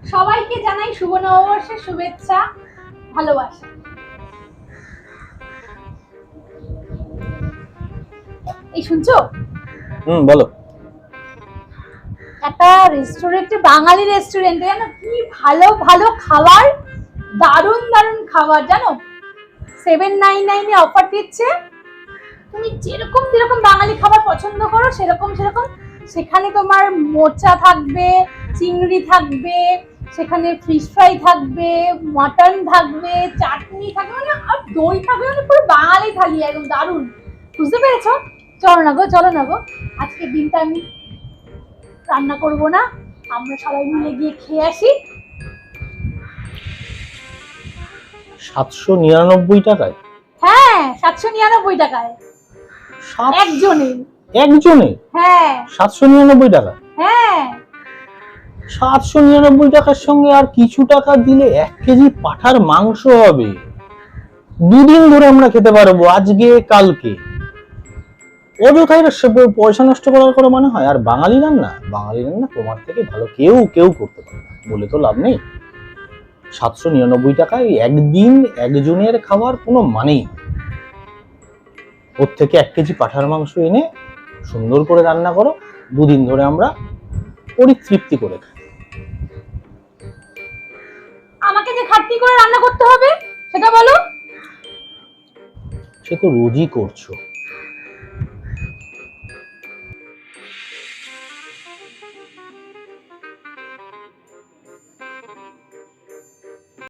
সবাইকে জানাই শুভ নববর্ষের শুভেচ্ছা, ভালোবাসা। এই শুনছো? বলো। একটা রেস্টুরেন্টে, বাঙালি রেস্টুরেন্টে জানো কি ভালো ভালো খাবার, দারুণ দারুণ খাবার জানো, 799 এ অফার দিচ্ছে। তুমি যেরকম যেরকম বাঙালি খাবার পছন্দ করো সেরকম সেরকম সেখানে তোমার মোচা থাকবে, চিংড়ি থাকবে, সেখানে ফিশ ফ্রাই থাকবে, মাটন থাকবে, চাটনি থাকবে, মানে আর দই থাকবে, মানে পুরো বাঙালি থালি একদম দারুণ। বুঝতে পেরেছো? চলো না গো, চলো না গো, আজকের দিনটা আমি রান্না করব না, আমরা সবাই মিলে গিয়ে খেয়ে আসি। 799 টাকায়? হ্যাঁ, 799 টাকায় একজনের। একজনের? হ্যাঁ 799 টাকা? হ্যাঁ। 799 টাকার সঙ্গে আর কিছু টাকা দিলে 1 কেজি পাঠার মাংস হবে, 2 দিন ধরে আমরা খেতে পারবো, আজকে কালকে। অযথাই পয়সা নষ্ট করার কোনো মানে হয়? আর বাঙালি রান্না তোমার থেকে ভালো কেউ কেউ করতে পারে না, বলে তো লাভ নেই। 799 টাকায় একদিন একজনের খাবার কোনো মানেই, ওর থেকে 1 কেজি পাঠার মাংস এনে সুন্দর করে রান্না করো, 2 দিন ধরে আমরা পরিতৃপ্তি করে খাই। আমাকে যে খাটনি করে রান্না করতে হবে সেটা বলো। সে তো রোজই করছো।